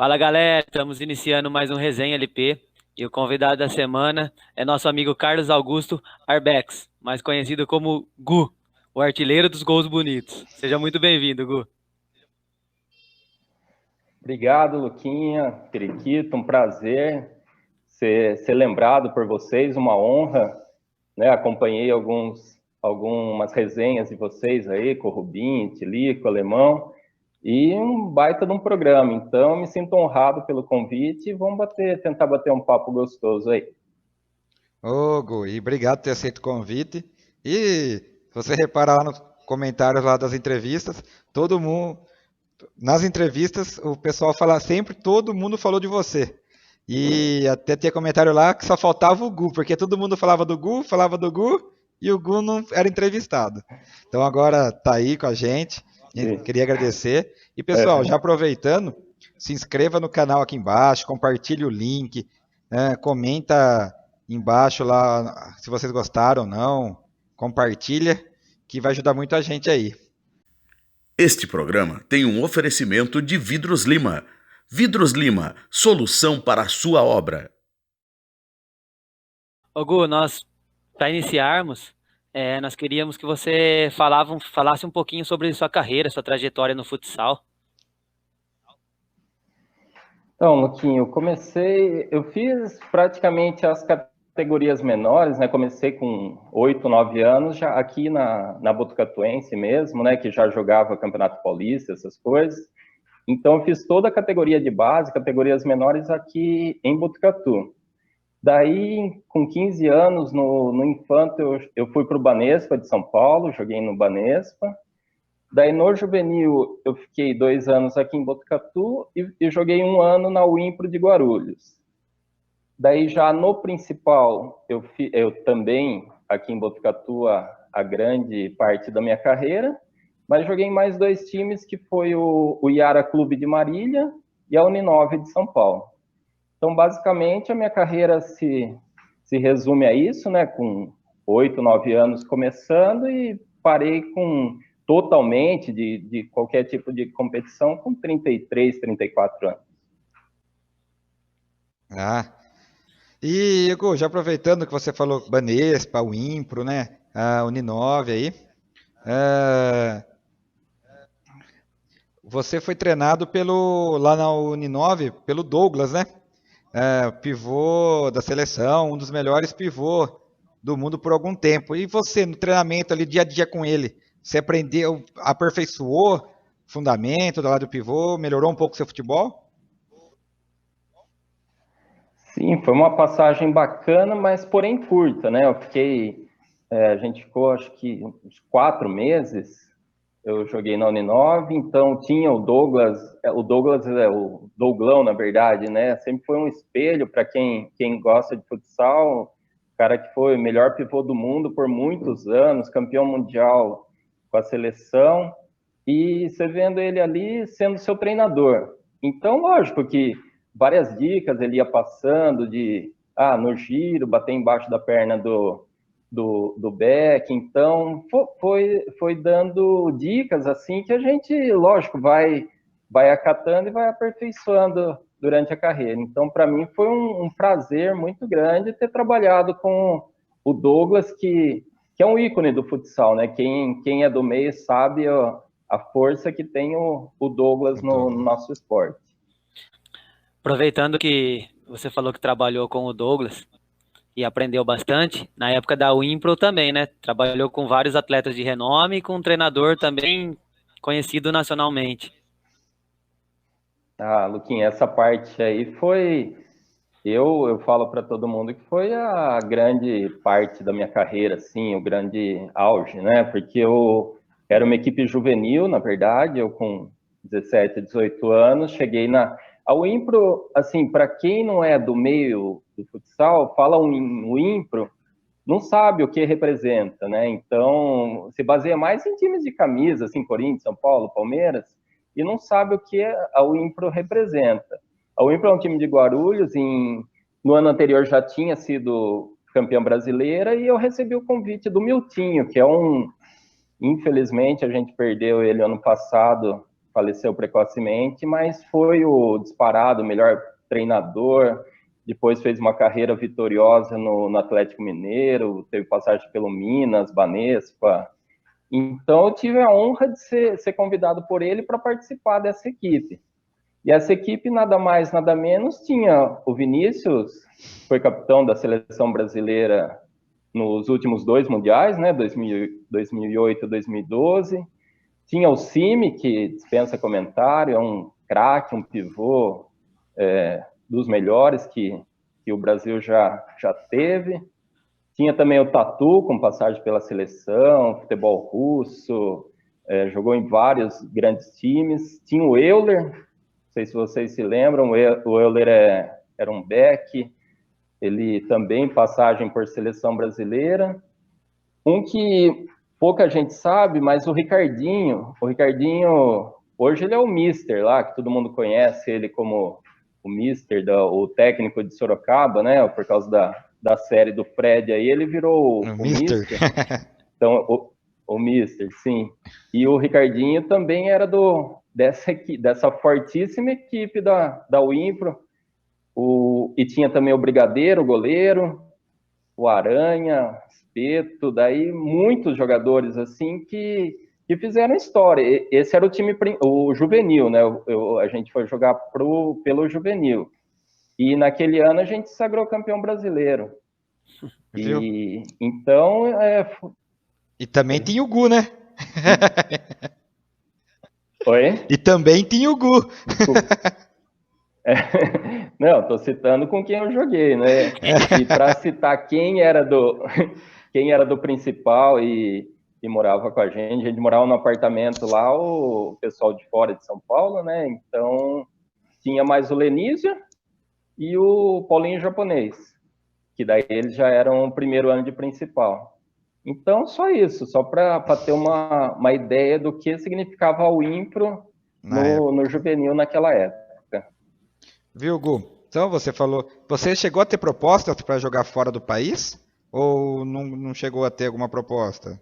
Fala galera, estamos iniciando mais um Resenha LP e o convidado da semana é nosso amigo Carlos Augusto Arbex, mais conhecido como Gu, o artilheiro dos gols bonitos. Seja muito bem-vindo, Gu. Obrigado, Luquinha, Periquito, um prazer ser lembrado por vocês, uma honra, né? Acompanhei algumas resenhas de vocês aí, com o Rubinho, Tilico, Alemão, e um baita de um programa. Então, me sinto honrado pelo convite e vamos tentar bater um papo gostoso aí. Ô, Gu, e obrigado por ter aceito o convite. E se você reparar lá nos comentários lá das entrevistas, todo mundo, nas entrevistas, o pessoal fala sempre, todo mundo falou de você. E até tinha comentário lá que só faltava o Gu, porque todo mundo falava do Gu, e o Gu não era entrevistado. Então agora tá aí com a gente, queria agradecer. E pessoal, já aproveitando, se inscreva no canal aqui embaixo, compartilhe o link, comenta embaixo lá se vocês gostaram ou não, compartilha, que vai ajudar muito a gente aí. Este programa tem um oferecimento de Vidros Lima. Vidros Lima, solução para a sua obra. Ô Gu, para iniciarmos, nós queríamos que você falasse um pouquinho sobre sua carreira, sua trajetória no futsal. Então, Luquinho, eu fiz praticamente as categorias menores, né? Comecei com 8, 9 anos, já aqui na Botucatuense mesmo, né? Que já jogava Campeonato Paulista, essas coisas. Então, eu fiz toda a categoria de base, categorias menores aqui em Botucatu. Daí, com 15 anos, no Infanto, eu fui para o Banespa de São Paulo, joguei no Banespa. Daí, no Juvenil, eu fiquei 2 anos aqui em Botucatu e joguei 1 ano na Uimpro de Guarulhos. Daí, já no principal, eu também, aqui em Botucatu, a grande parte da minha carreira, mas joguei em mais 2 times, que foi o Iara Clube de Marília e a Uninove de São Paulo. Então, basicamente, a minha carreira se resume a isso, né? Com 8, 9 anos começando e parei totalmente de qualquer tipo de competição com 33, 34 anos. E, Hugo, já aproveitando que você falou Banespa, o Impro, né? A Uninove aí. Você foi treinado lá na Uninove pelo Douglas, né? Pivô da seleção, um dos melhores pivô do mundo por algum tempo. E você, no treinamento ali, dia a dia com ele, você aprendeu, aperfeiçoou fundamento do lado do pivô, melhorou um pouco o seu futebol? Sim, foi uma passagem bacana, mas porém curta, né? A gente ficou acho que uns 4 meses, eu joguei na Uninove, então tinha o Douglas é o Douglão, na verdade, né? Sempre foi um espelho para quem gosta de futsal, cara que foi o melhor pivô do mundo por muitos anos, campeão mundial com a seleção, e você vendo ele ali sendo seu treinador. Então, lógico que várias dicas ele ia passando no giro, bater embaixo da perna do back, então foi dando dicas assim que a gente, lógico, vai acatando e vai aperfeiçoando durante a carreira. Então, para mim, foi um prazer muito grande ter trabalhado com o Douglas, que é um ícone do futsal, né? Quem é do meio sabe a força que tem o Douglas no nosso esporte. Aproveitando que você falou que trabalhou com o Douglas e aprendeu bastante, na época da Wimpro também, né? Trabalhou com vários atletas de renome e com um treinador também conhecido nacionalmente. Luquinha, essa parte aí foi... Eu falo para todo mundo que foi a grande parte da minha carreira, assim, o grande auge, né? Porque eu era uma equipe juvenil, na verdade, eu com 17, 18 anos, cheguei a Wimpro, assim, para quem não é do meio do futsal, fala Wimpro, não sabe o que representa, né? Então, se baseia mais em times de camisa, assim, Corinthians, São Paulo, Palmeiras, e não sabe o que a Wimpro representa. A Wimpro é um time de Guarulhos, no ano anterior já tinha sido campeão brasileira, e eu recebi o convite do Miltinho, que é infelizmente, a gente perdeu ele ano passado faleceu precocemente, mas foi o disparado melhor treinador. Depois fez uma carreira vitoriosa no Atlético Mineiro, teve passagem pelo Minas, Banespa. Então eu tive a honra de ser convidado por ele para participar dessa equipe. E essa equipe, nada mais, nada menos, tinha o Vinícius, foi capitão da seleção brasileira nos últimos 2 mundiais, né, 2008 e 2012. Tinha o Cime, que dispensa comentário, é um craque, um pivô dos melhores que o Brasil já teve. Tinha também o Tatu, com passagem pela seleção, futebol russo, jogou em vários grandes times. Tinha o Euler, não sei se vocês se lembram, o Euler era um back, ele também passagem por seleção brasileira. Um que pouca gente sabe, mas o Ricardinho, hoje ele é o Mister lá, que todo mundo conhece ele como o Mister, o técnico de Sorocaba, né, por causa da série do Fred, aí ele virou o Mister. Então, o Mister, sim. E o Ricardinho também era dessa fortíssima equipe da Wimpro. E tinha também o Brigadeiro, o goleiro, o Aranha, Espeto, daí muitos jogadores assim que fizeram história. Esse era o time, o juvenil, né? A gente foi jogar pelo juvenil. E naquele ano a gente se sagrou campeão brasileiro. E então E também tinha o Gu, né? Oi? E também tinha o Gu. Não, tô citando com quem eu joguei, né? E para citar quem era do principal e morava com a gente morava no apartamento lá, o pessoal de fora de São Paulo, né? Então tinha mais o Lenísio e o Paulinho Japonês, que daí eles já eram o primeiro ano de principal. Então, só isso, só para ter uma ideia do que significava o Impro no juvenil naquela época. Viu, Gu? Então, você falou, você chegou a ter propostas para jogar fora do país? Ou não chegou a ter alguma proposta?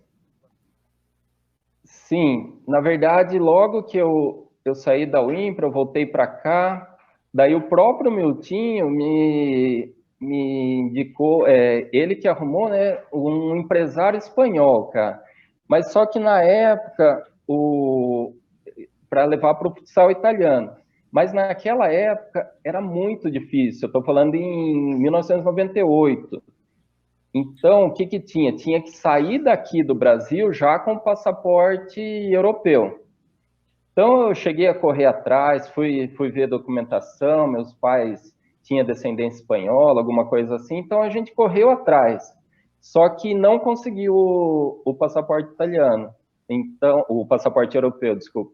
Sim, na verdade, logo que eu saí da Wimpro, eu voltei para cá, daí o próprio Miltinho me indicou, ele que arrumou, né, um empresário espanhol, cara. Mas só que na época, para levar para o futsal italiano. Mas naquela época era muito difícil, eu estou falando em 1998. Então, o que tinha? Tinha que sair daqui do Brasil já com passaporte europeu. Então, eu cheguei a correr atrás, fui ver documentação, meus pais tinham descendência espanhola, alguma coisa assim, então a gente correu atrás. Só que não conseguiu o passaporte italiano, então, o passaporte europeu, desculpa.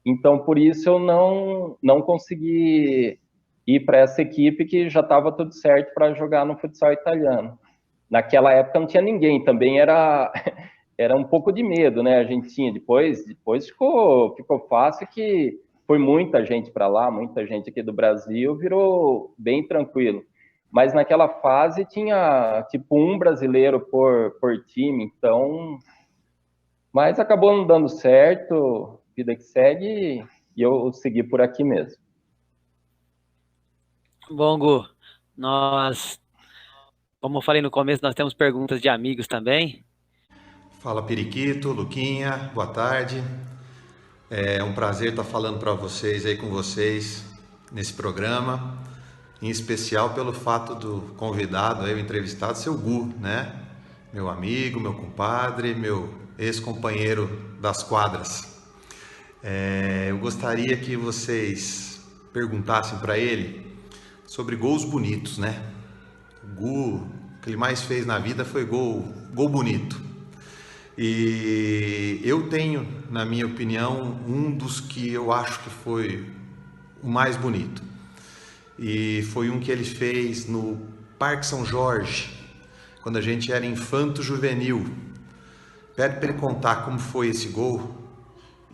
Então, por isso eu não consegui ir para essa equipe que já estava tudo certo para jogar no futsal italiano. Naquela época não tinha ninguém, também era um pouco de medo, né? A gente tinha, depois ficou fácil, que foi muita gente para lá, muita gente aqui do Brasil, virou bem tranquilo. Mas naquela fase tinha tipo um brasileiro por time, então... Mas acabou não dando certo, vida que segue, e eu segui por aqui mesmo. Bom, Gu, como eu falei no começo, nós temos perguntas de amigos também. Fala Periquito, Luquinha, boa tarde. É um prazer estar falando para vocês aí com vocês nesse programa, em especial pelo fato do convidado, aí, o entrevistado, ser o Gu, né? Meu amigo, meu compadre, meu ex-companheiro das quadras. Eu gostaria que vocês perguntassem para ele sobre gols bonitos, né? O Gu, o que ele mais fez na vida foi gol bonito. E eu tenho, na minha opinião, um dos que eu acho que foi o mais bonito. E foi um que ele fez no Parque São Jorge, quando a gente era infanto juvenil. Pede para ele contar como foi esse gol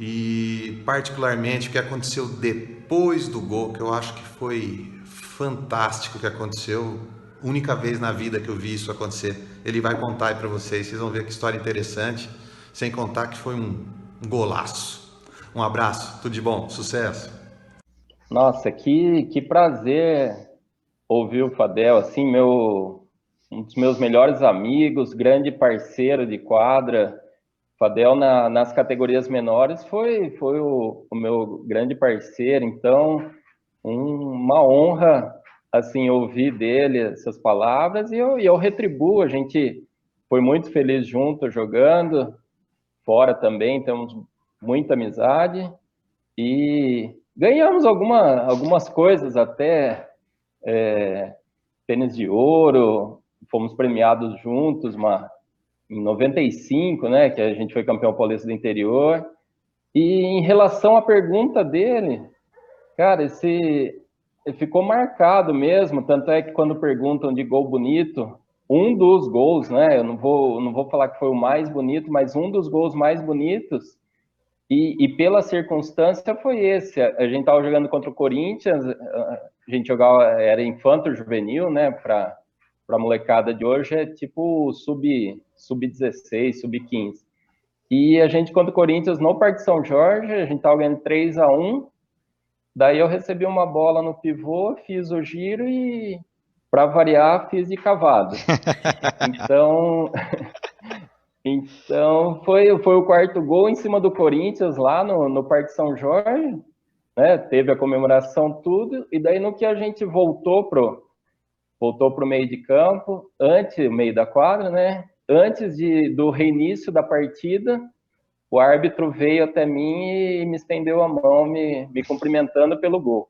e particularmente o que aconteceu depois do gol, que eu acho que foi fantástico o que aconteceu. Única vez na vida que eu vi isso acontecer. Ele vai contar aí para vocês vão ver que história interessante, sem contar que foi um golaço. Um abraço, tudo de bom, sucesso. Nossa, que prazer ouvir o Fadel, assim, um dos meus melhores amigos, grande parceiro de quadra. Fadel nas categorias menores foi o meu grande parceiro, então uma honra assim ouvir dele essas palavras e eu retribuo. A gente foi muito feliz junto jogando, fora também temos muita amizade e ganhamos algumas coisas até, tênis de ouro, fomos premiados juntos em 95, né, que a gente foi campeão paulista do interior. E em relação à pergunta dele, cara, ele ficou marcado mesmo, tanto é que quando perguntam de gol bonito, um dos gols, né, eu não vou falar que foi o mais bonito, mas um dos gols mais bonitos, e pela circunstância foi esse. A gente estava jogando contra o Corinthians, a gente jogava, era infanto juvenil, né, para a molecada de hoje é tipo sub-16, sub-15. E a gente contra o Corinthians no Parque São Jorge, a gente estava ganhando 3-1. Daí eu recebi uma bola no pivô, fiz o giro e, para variar, fiz de cavado. Então foi o quarto gol em cima do Corinthians lá no Parque São Jorge, né? Teve a comemoração, tudo. E daí no que a gente voltou pro meio de campo, meio da quadra, né? Antes do reinício da partida, o árbitro veio até mim e me estendeu a mão, me cumprimentando pelo gol.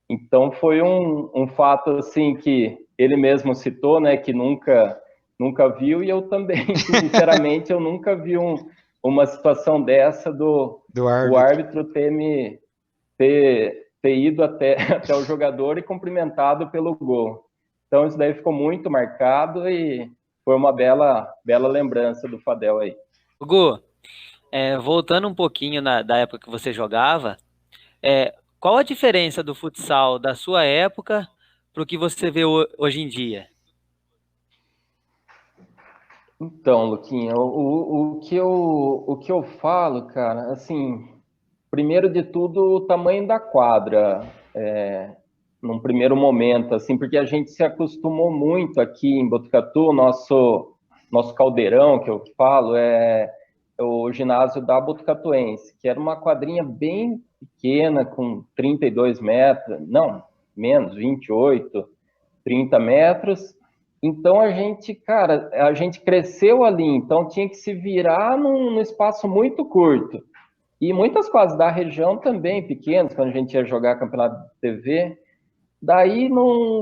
Então foi um fato assim que ele mesmo citou, né, que nunca viu, e eu também, sinceramente, eu nunca vi uma situação dessa do árbitro ter ido até o jogador e cumprimentado pelo gol. Então isso daí ficou muito marcado e foi uma bela lembrança do Fadel aí. Gu, voltando um pouquinho da época que você jogava, qual a diferença do futsal da sua época para o que você vê hoje em dia? Então, Luquinha, o que eu falo, cara, assim, primeiro de tudo, o tamanho da quadra, num primeiro momento, assim, porque a gente se acostumou muito aqui em Botucatu, nosso caldeirão, que eu falo, é o ginásio da Botucatuense, que era uma quadrinha bem pequena, com 32 metros, não, menos, 28, 30 metros. Então a gente cresceu ali, então tinha que se virar num espaço muito curto. E muitas quadras da região também pequenas, quando a gente ia jogar campeonato de TV. Daí,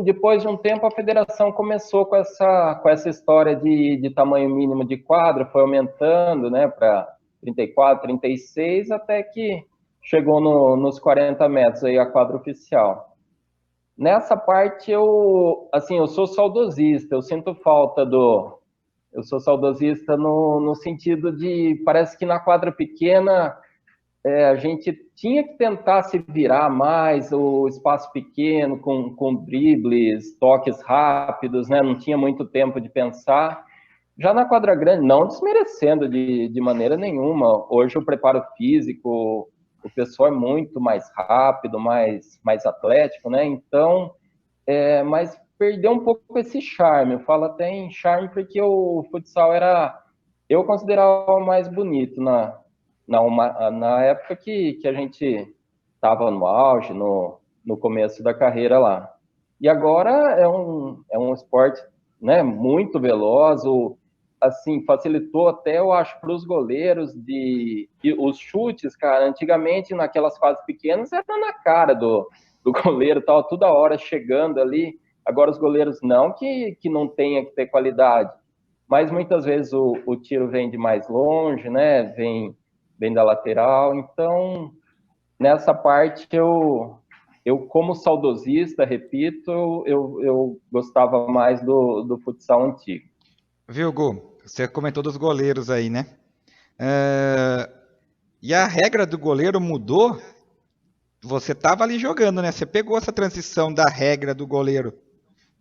depois de um tempo, a federação começou com essa história de tamanho mínimo de quadra, foi aumentando, né, para 34, 36, até que chegou nos 40 metros aí a quadra oficial. Nessa parte, eu sou saudosista, eu sinto falta eu sou saudosista no sentido de, parece que na quadra pequena, a gente tinha que tentar se virar mais, o espaço pequeno, com dribles, toques rápidos, né? Não tinha muito tempo de pensar. Já na quadra grande, não desmerecendo de maneira nenhuma. Hoje o preparo físico, o pessoal é muito mais rápido, mais atlético, né? Então, mas perdeu um pouco esse charme. Eu falo até em charme porque o futsal eu considerava mais bonito na época que a gente estava no auge, no começo da carreira lá. E agora é um esporte, né, muito veloz, assim, facilitou até, eu acho, para os goleiros os chutes, cara, antigamente naquelas fases pequenas era na cara do goleiro, tava toda hora chegando ali. Agora os goleiros não que não tenha que ter qualidade, mas muitas vezes o tiro vem de mais longe, né, vem da lateral. Então, nessa parte, eu como saudosista, repito, eu gostava mais do futsal antigo. Viu, Gu? Você comentou dos goleiros aí, né? E a regra do goleiro mudou? Você estava ali jogando, né? Você pegou essa transição da regra do goleiro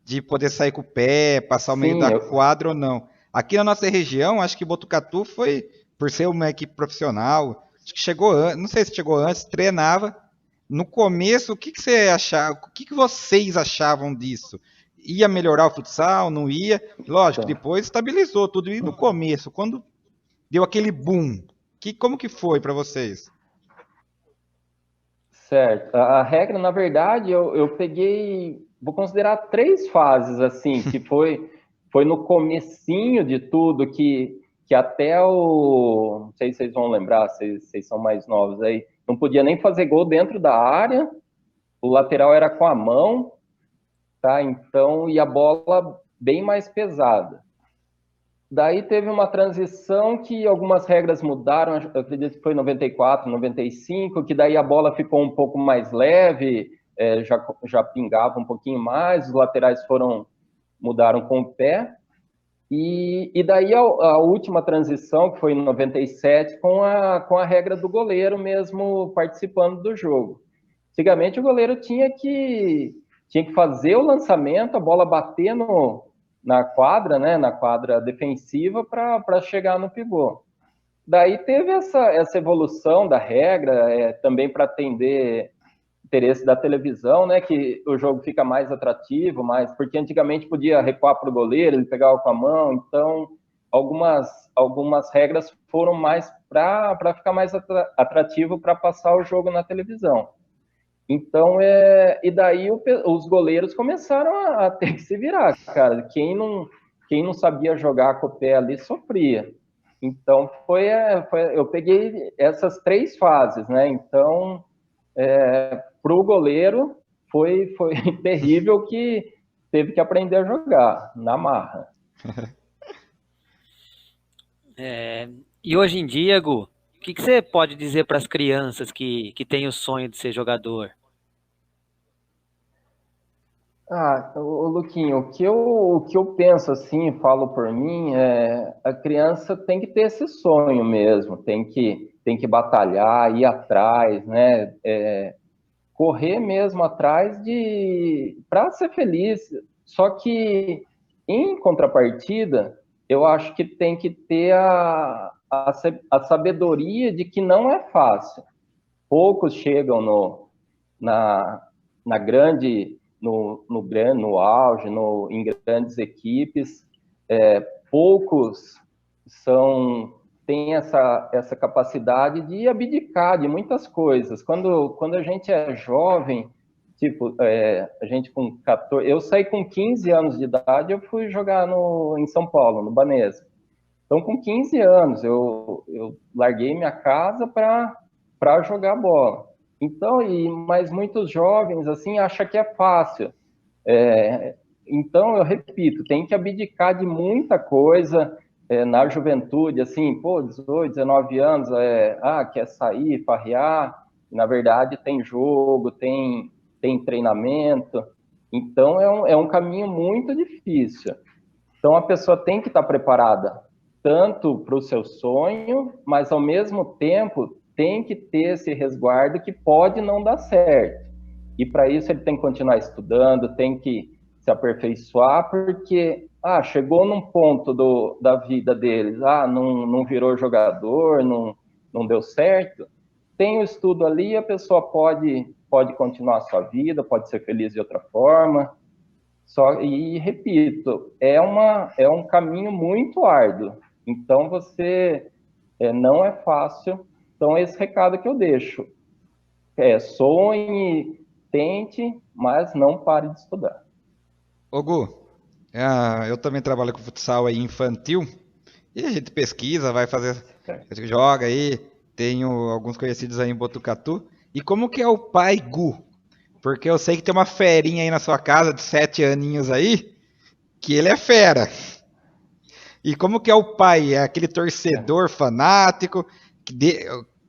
de poder sair com o pé, passar o meio da quadra ou não. Aqui na nossa região, acho que Botucatu foi, por ser uma equipe profissional, acho que chegou antes, não sei se chegou antes, treinava. No começo, o que você achava, o que vocês achavam disso? Ia melhorar o futsal, não ia? Lógico, depois estabilizou tudo. E no começo, quando deu aquele boom, como que foi para vocês? Certo. A regra, na verdade, eu peguei, vou considerar 3 fases, assim, que foi no comecinho de tudo, que até não sei se vocês vão lembrar, vocês são mais novos aí, não podia nem fazer gol dentro da área, o lateral era com a mão, tá? Então, e a bola bem mais pesada. Daí teve uma transição que algumas regras mudaram, eu acredito que foi em 94, 95, que daí a bola ficou um pouco mais leve, já pingava um pouquinho mais, os laterais mudaram com o pé, e daí a última transição, que foi em 97, com a regra do goleiro mesmo participando do jogo. Antigamente o goleiro tinha que fazer o lançamento, a bola bater na quadra, né, na quadra defensiva para chegar no pivô. Daí teve essa evolução da regra, também para atender interesse da televisão, né, que o jogo fica mais atrativo, porque antigamente podia recuar para o goleiro, ele pegava com a mão, então algumas regras foram mais para ficar mais atrativo para passar o jogo na televisão. Então, e daí os goleiros começaram a ter que se virar, cara. Quem não sabia jogar com o pé ali sofria. Então, eu peguei essas 3 fases, né? Então, para o goleiro, foi terrível, que teve que aprender a jogar na marra. E hoje em dia, Gu, o que você pode dizer para as crianças que têm o sonho de ser jogador? Luquinho, o que eu penso assim, falo por mim, a criança tem que ter esse sonho mesmo, tem que batalhar, ir atrás, né? Correr mesmo atrás para ser feliz. Só que, em contrapartida, eu acho que tem que ter a sabedoria de que não é fácil. Poucos chegam na grande, no auge, em grandes equipes. Poucos têm essa capacidade de abdicar de muitas coisas. Quando a gente é jovem, tipo, a gente com 14... Eu saí com 15 anos de idade, eu fui jogar em São Paulo, no Banespa. Então, com 15 anos, eu larguei minha casa para jogar bola. Então, mas muitos jovens, assim, acham que é fácil. Então, eu repito, tem que abdicar de muita coisa na juventude, assim, 18, 19 anos, quer sair, farrear. Na verdade, tem jogo, tem treinamento. Então, é um caminho muito difícil. Então, a pessoa tem que estar preparada tanto para o seu sonho, mas, ao mesmo tempo, tem que ter esse resguardo que pode não dar certo. E, para isso, ele tem que continuar estudando, tem que se aperfeiçoar, porque chegou num ponto da vida deles, não virou jogador, não deu certo, tem o estudo ali, a pessoa pode continuar a sua vida, pode ser feliz de outra forma. E repito, é um caminho muito árduo. Então, não é fácil. Então, esse recado que eu deixo. Sonhe, tente, mas não pare de estudar. Ô Gu, eu também trabalho com futsal aí infantil, e a gente pesquisa, joga aí, tenho alguns conhecidos aí em Botucatu. E como que é o pai Gu? Porque eu sei que tem uma ferinha aí na sua casa de 7 aninhos aí, que ele é fera. E como que é o pai? É aquele torcedor fanático,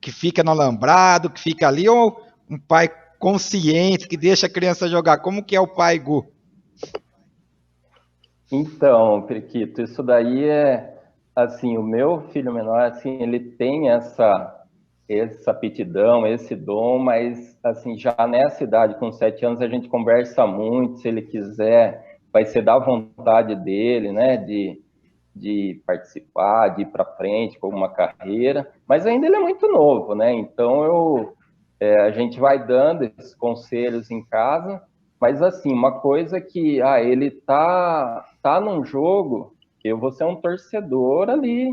que fica no alambrado, que fica ali, ou um pai consciente, que deixa a criança jogar? Como que é o pai Gu? Então, Periquito, isso daí assim, o meu filho menor, assim, ele tem essa aptidão, esse dom, mas, assim, já nessa idade, com 7 anos, a gente conversa muito, se ele quiser, vai ser da vontade dele, né, de de participar, de ir para frente com uma carreira, mas ainda ele é muito novo, né? Então a gente vai dando esses conselhos em casa, mas assim, uma coisa que ele tá num jogo, eu vou ser um torcedor ali,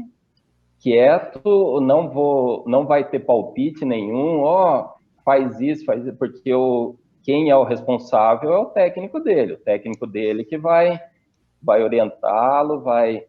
quieto, não vai ter palpite nenhum, faz isso, porque quem é o responsável é o técnico dele que vai orientá-lo, vai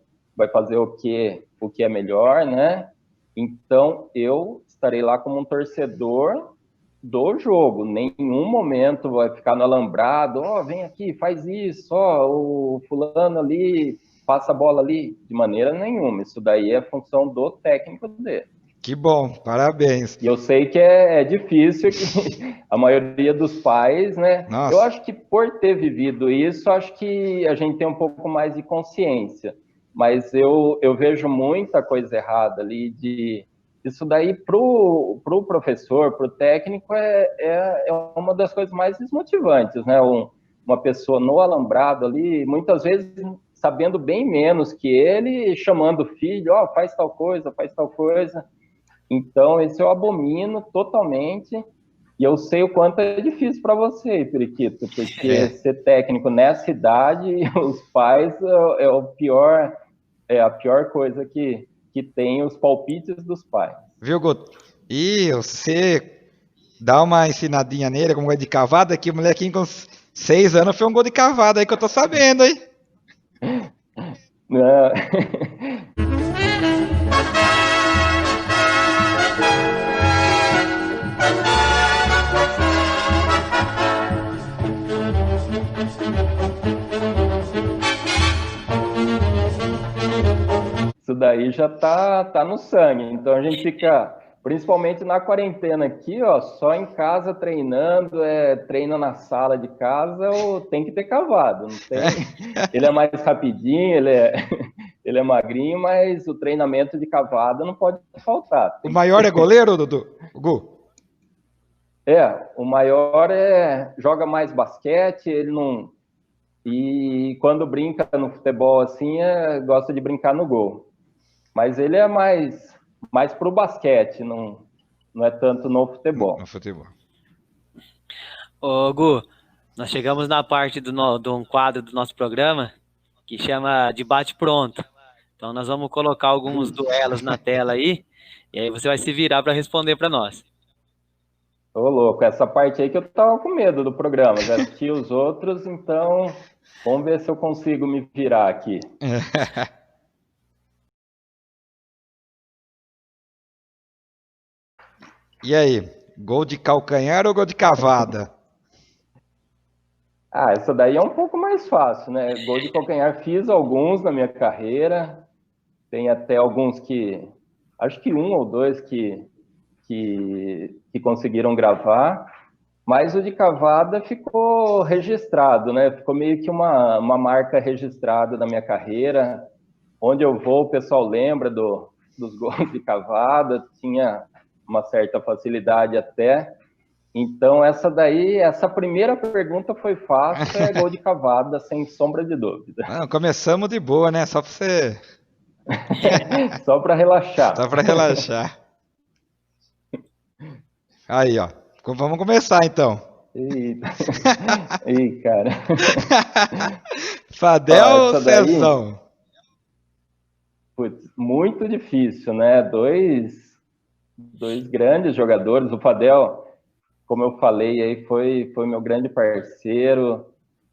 fazer o que é melhor, né? Então, eu estarei lá como um torcedor do jogo. Nenhum momento vai ficar no alambrado, vem aqui, faz isso, o fulano ali, passa a bola ali, de maneira nenhuma. Isso daí é função do técnico dele. Que bom, parabéns. E eu sei que é difícil, que a maioria dos pais, né? Nossa. Eu acho que por ter vivido isso, acho que a gente tem um pouco mais de consciência. Mas eu vejo muita coisa errada ali isso daí pro professor, pro técnico, é uma das coisas mais desmotivantes, né? Uma pessoa no alambrado ali, muitas vezes sabendo bem menos que ele, chamando o filho, faz tal coisa, faz tal coisa. Então, esse eu abomino totalmente, e eu sei o quanto é difícil para você, Periquito, porque ser técnico nessa idade, os pais é a pior coisa que tem, os palpites dos pais. Viu, Guto? E você dá uma ensinadinha nele, como é de cavada, que o molequinho com 6 anos foi um gol de cavada aí que eu tô sabendo, hein? Não. Isso daí já tá no sangue. Então a gente fica, principalmente na quarentena aqui, só em casa treinando, treina na sala de casa, ou tem que ter cavado. Não tem. Ele é mais rapidinho, ele é magrinho, mas o treinamento de cavada não pode faltar. O maior é goleiro, Dudu? O Gu? O maior joga mais basquete, ele não. E quando brinca no futebol assim, gosta de brincar no gol. Mas ele é mais pro basquete, não é tanto no futebol. No futebol. Ô, Gu, nós chegamos na parte de um quadro do nosso programa que chama Debate Pronto. Então nós vamos colocar alguns duelos na tela aí, e aí você vai se virar para responder para nós. Ô, louco, essa parte aí que eu tava com medo do programa, já assisti os outros, então vamos ver se eu consigo me virar aqui. E aí, gol de calcanhar ou gol de cavada? Essa daí é um pouco mais fácil, né? Gol de calcanhar, fiz alguns na minha carreira, tem até alguns acho que 1 ou 2 que conseguiram gravar, mas o de cavada ficou registrado, né? Ficou meio que uma marca registrada da minha carreira. Onde eu vou, o pessoal lembra dos gols de cavada, tinha uma certa facilidade até. Então, essa primeira pergunta foi fácil, é gol de cavada, sem sombra de dúvida. Não, começamos de boa, né? Só para você... Só para relaxar. Só para relaxar. Aí, ó. Vamos começar, então. Eita. Ih, cara. Fadel ou Cezão? Putz, muito difícil, né? Dois grandes jogadores. O Fadel, como eu falei, aí foi meu grande parceiro.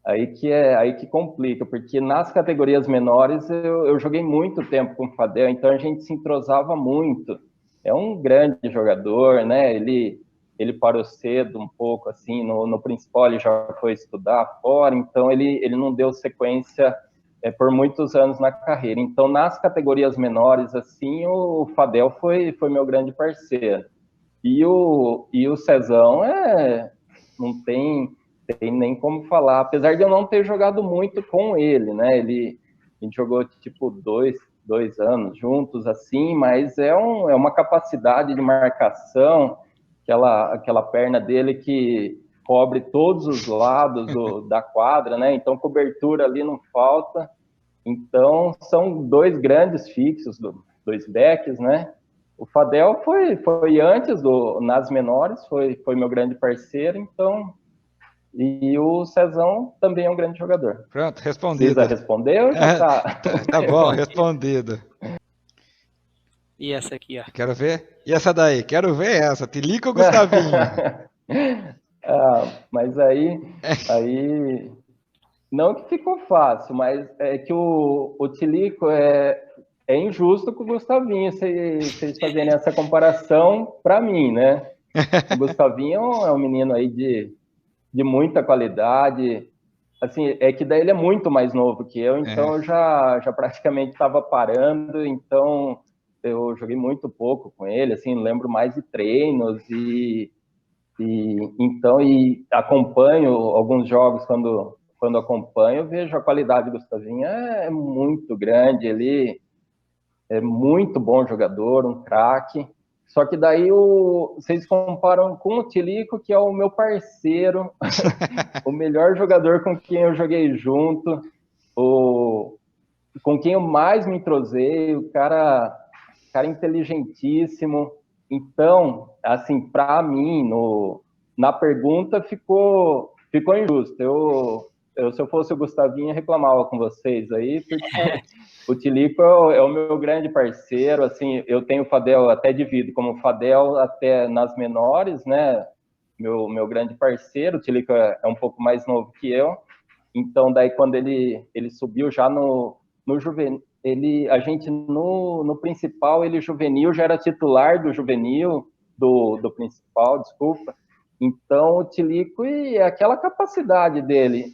Aí que complica, porque nas categorias menores eu joguei muito tempo com o Fadel, então a gente se entrosava muito. É um grande jogador, né? Ele parou cedo um pouco, assim, no principal ele já foi estudar fora, então ele não deu sequência por muitos anos na carreira. Então, nas categorias menores, assim, o Fadel foi meu grande parceiro. E o Cezão não tem nem como falar, apesar de eu não ter jogado muito com ele, né? A gente jogou tipo 2 anos juntos, assim, mas é uma capacidade de marcação, aquela perna dele que cobre todos os lados da quadra, né? Então cobertura ali não falta. Então, são dois grandes fixos, dois backs, né? O Fadel foi antes nas menores, foi meu grande parceiro, então... E o Cezão também é um grande jogador. Pronto, respondido. Precisa responder ou já tá? Tá bom, respondido. E essa aqui, ó. Quero ver. E essa daí? Quero ver essa. Tilico ou Gustavinho? Mas aí não que ficou fácil, mas é que o Tilico é injusto com o Gustavinho vocês fazerem essa comparação para mim, né? O Gustavinho é um menino aí de muita qualidade, assim, é que daí ele é muito mais novo que eu, então eu já praticamente estava parando, então eu joguei muito pouco com ele, assim, lembro mais de treinos e acompanho alguns jogos quando acompanho, vejo a qualidade do Gustavinho é muito grande, ele é muito bom jogador, um craque. Só que daí vocês comparam com o Tilico, que é o meu parceiro, o melhor jogador com quem eu joguei junto, com quem eu mais me entrosei, o cara inteligentíssimo. Então, assim, para mim, na pergunta ficou injusto. Se eu fosse o Gustavinho, eu reclamava com vocês aí, porque o Tilico é o meu grande parceiro, assim, eu tenho o Fadel, até divido, como o Fadel até nas menores, né, meu grande parceiro, o Tilico é um pouco mais novo que eu, então daí quando ele subiu já no juvenil, a gente no principal, ele juvenil, já era titular do juvenil, do principal, desculpa. Então, o Tilico e aquela capacidade dele,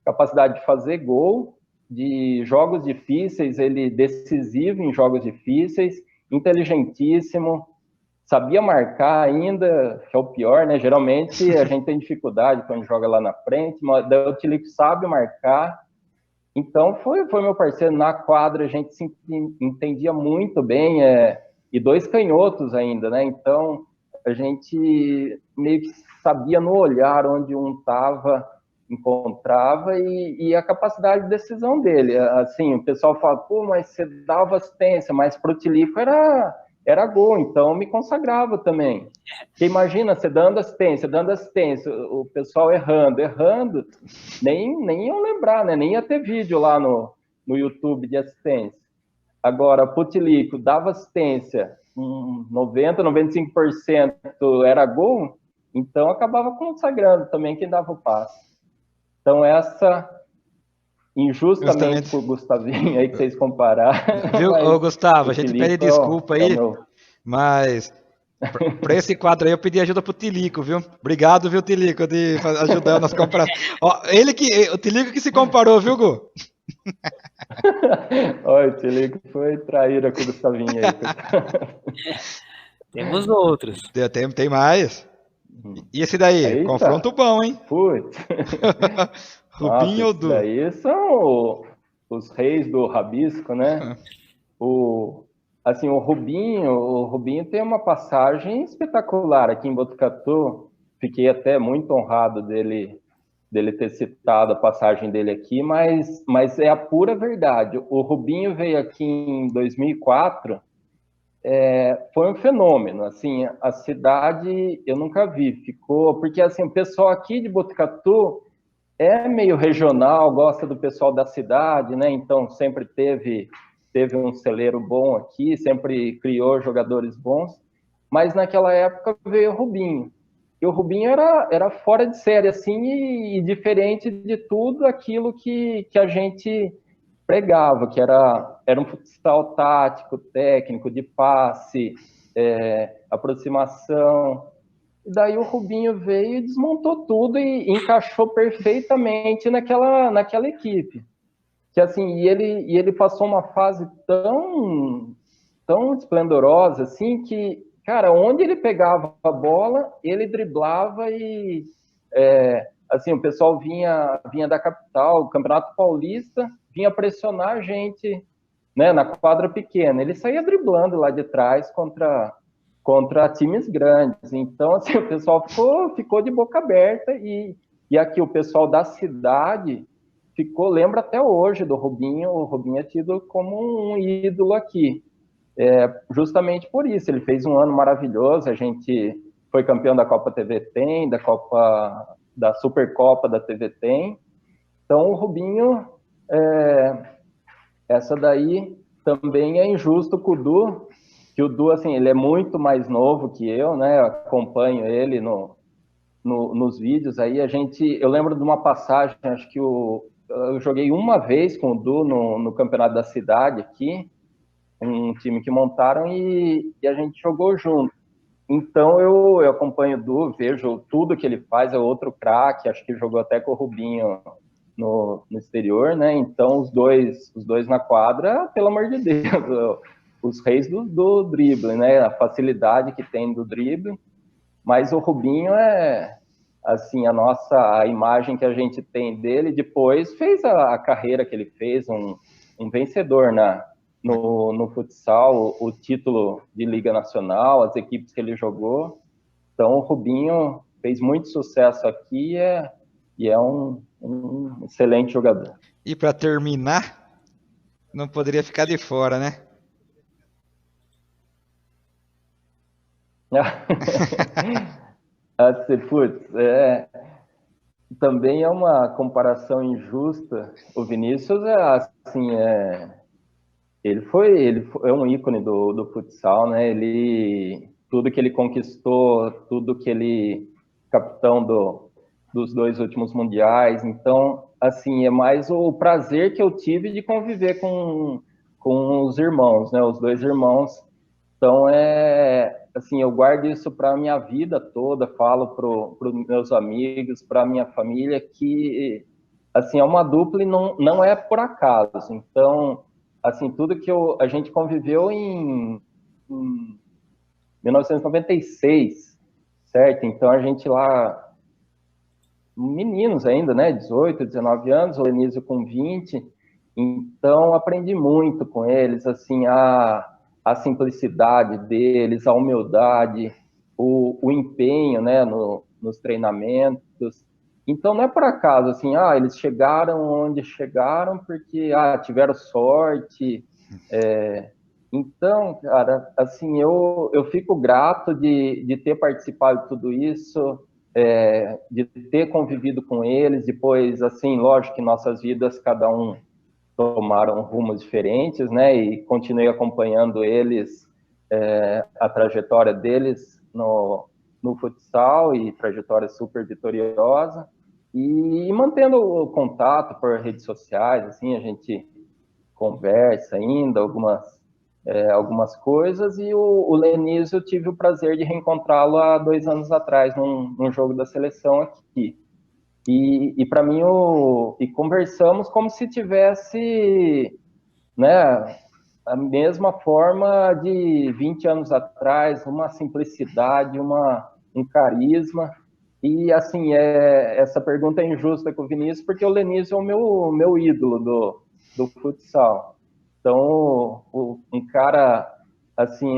capacidade de fazer gol, de jogos difíceis, ele decisivo em jogos difíceis, inteligentíssimo, sabia marcar ainda, que é o pior, né? Geralmente a gente tem dificuldade quando joga lá na frente, mas o Tilico sabe marcar. Então, foi meu parceiro. Na quadra, a gente se entendia muito bem, e dois canhotos ainda, né? Então, a gente meio que sabia no olhar onde um estava, encontrava, e a capacidade de decisão dele. Assim, o pessoal fala, pô, mas você dava assistência, mas pro Tilico era gol, então me consagrava também. Porque imagina, você dando assistência, o pessoal errando, nem iam lembrar, né? Nem ia ter vídeo lá no YouTube de assistência. Agora, pro Tilico, dava assistência, 90%, 95% era gol, então acabava consagrando também quem dava o passe. Então, essa, injustamente por Gustavinho, aí que vocês compararam. Viu, ô Gustavo, a gente pede desculpa aí, mas para esse quadro aí eu pedi ajuda pro Tilico, viu? Obrigado, viu, Tilico, de ajudar nas comparações. Ó, o Tilico que se comparou, viu, Gu? Olha, o Tilico foi traíra com o Gustavinho aí. Temos outros. Tem mais. E esse daí? Eita. Confronto bom, hein? Putz. Rubinho ou Du? Daí são os reis do rabisco, né? O Rubinho tem uma passagem espetacular aqui em Botucatu. Fiquei até muito honrado dele ter citado a passagem dele aqui, mas é a pura verdade. O Rubinho veio aqui em 2004, foi um fenômeno, assim, a cidade eu nunca vi, porque assim, o pessoal aqui de Botucatu é meio regional, gosta do pessoal da cidade, né, então sempre teve um celeiro bom aqui, sempre criou jogadores bons, mas naquela época veio o Rubinho, e o Rubinho era fora de série, assim, e diferente de tudo aquilo que a gente pregava, que era um futsal tático, técnico, de passe, aproximação. E daí o Rubinho veio e desmontou tudo e encaixou perfeitamente naquela equipe. Que assim, e ele passou uma fase tão esplendorosa assim que, cara, onde ele pegava a bola, ele driblava e assim, o pessoal vinha da capital, o Campeonato Paulista, vinha pressionar a gente, né, na quadra pequena. Ele saía driblando lá de trás contra times grandes. Então, assim, o pessoal ficou de boca aberta e aqui o pessoal da cidade lembra até hoje do Rubinho. O Rubinho é tido como um ídolo aqui. Justamente por isso, ele fez um ano maravilhoso, a gente foi campeão da Copa TV Tem, da Supercopa da TV Tem. Então o Rubinho, essa daí também é injusto com o Du, que o Du, assim, ele é muito mais novo que eu, né? Eu acompanho ele nos vídeos aí. Eu lembro de uma passagem, acho que eu joguei uma vez com o Du no campeonato da cidade aqui, um time que montaram, e a gente jogou junto. Então eu acompanho o Du, vejo tudo que ele faz, é outro craque, acho que jogou até com o Rubinho no exterior, né? Então os dois na quadra, pelo amor de Deus, os reis do drible, né? A facilidade que tem do drible. Mas o Rubinho assim, a imagem que a gente tem dele. Depois fez a carreira que ele fez, um vencedor no futsal, o título de Liga Nacional, as equipes que ele jogou. Então o Rubinho fez muito sucesso aqui e é um excelente jogador. E para terminar, não poderia ficar de fora, né? Também é uma comparação injusta. O Vinícius assim, ele é um ícone do futsal, né? Tudo que ele conquistou, tudo que ele capitão dos 2 últimos mundiais. Então, assim, é mais o prazer que eu tive de conviver com os irmãos, né? Os 2 irmãos. Então, assim, eu guardo isso para a minha vida toda, falo para os meus amigos, para a minha família, que, assim, é uma dupla e não é por acaso. Então, assim, tudo que a gente conviveu em 1996, certo? Então, a gente lá, meninos ainda, né? 18, 19 anos, o Lenísio com 20. Então, aprendi muito com eles, assim, a simplicidade deles, a humildade, o empenho, né, nos treinamentos. Então, não é por acaso, assim, eles chegaram onde chegaram porque, tiveram sorte. Então, cara, assim, eu fico grato de ter participado de tudo isso, de ter convivido com eles. Depois, assim, lógico que nossas vidas, cada um tomaram rumos diferentes, né? E continuei acompanhando eles, a trajetória deles no futsal, e trajetória super vitoriosa, e mantendo o contato por redes sociais, assim, a gente conversa ainda algumas coisas. E o Lenísio, eu tive o prazer de reencontrá-lo há 2 anos atrás num jogo da seleção aqui. E para mim, e conversamos como se tivesse, né, a mesma forma de 20 anos atrás, uma simplicidade, um carisma. E, assim, essa pergunta é injusta com o Vinícius, porque o Lenísio é o meu ídolo do futsal. Então, um cara, assim,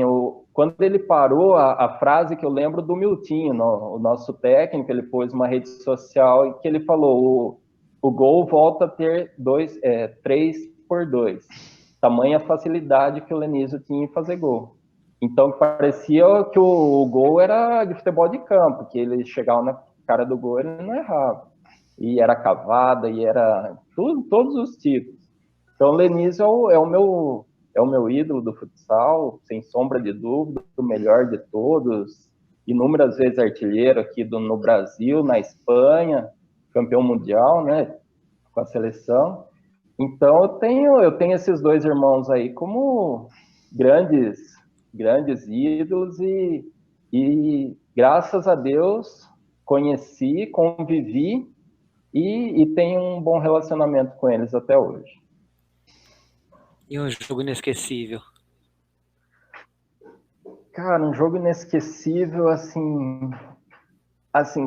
quando ele parou, a frase que eu lembro do Miltinho, o nosso técnico, ele pôs uma rede social e que ele falou: o gol volta a ter 3x2. Tamanha facilidade que o Lenísio tinha em fazer gol. Então, parecia que o gol era de futebol de campo, que ele chegava na cara do gol e ele não errava. E era cavada, e era todos os tipos. Então, o Lenísio é o meu ídolo do futsal, sem sombra de dúvida, o melhor de todos, inúmeras vezes artilheiro aqui no Brasil, na Espanha, campeão mundial, né, com a seleção. Então, eu tenho esses 2 irmãos aí como grandes ídolos, e graças a Deus conheci, convivi e tenho um bom relacionamento com eles até hoje. E um jogo inesquecível? Cara, um jogo inesquecível, assim,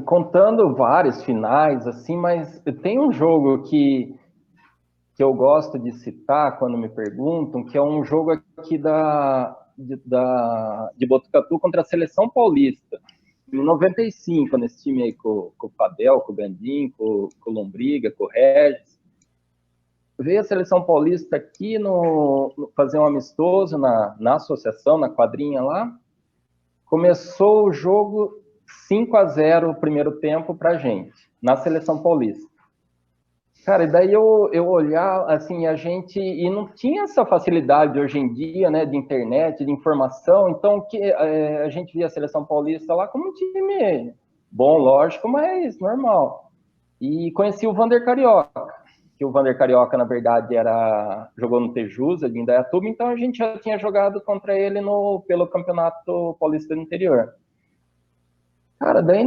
contando vários finais, assim, mas tem um jogo que eu gosto de citar quando me perguntam, que é um jogo aqui de Botucatu contra a Seleção Paulista, em 95, nesse time aí com o Fadel, com o Gandim, com o Lombriga, com o Regis. veio a Seleção Paulista aqui fazer um amistoso na associação, na quadrinha lá. Começou o jogo 5-0 o primeiro tempo pra gente, na Seleção Paulista. Cara, e daí eu olhar, assim, a gente... E não tinha essa facilidade hoje em dia, né, de internet, de informação, então a gente via a Seleção Paulista lá como um time bom, lógico, mas normal. E conheci o Vander Carioca, que o Vander Carioca, na verdade, jogou no Tejusa, de Indaiatuba, então a gente já tinha jogado contra ele pelo Campeonato Paulista do Interior. Cara, daí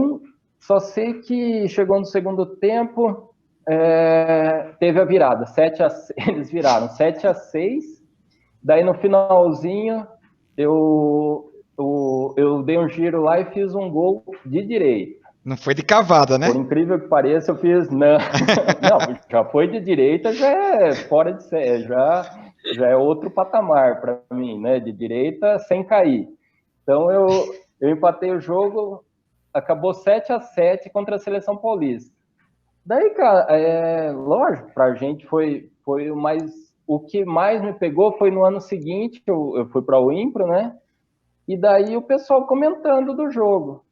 só sei que chegou no segundo tempo, teve a virada, 7-6, eles viraram 7-6, daí no finalzinho eu dei um giro lá e fiz um gol de direita. Não foi de cavada, né? Por incrível que pareça, eu fiz... Não, já foi de direita, já é fora de série, já é outro patamar para mim, né? De direita sem cair. Então eu empatei o jogo, acabou 7-7 contra a Seleção Paulista. Daí, cara, lógico, pra gente foi o mais... O que mais me pegou foi no ano seguinte, que eu fui para o Impro, né? E daí o pessoal comentando do jogo.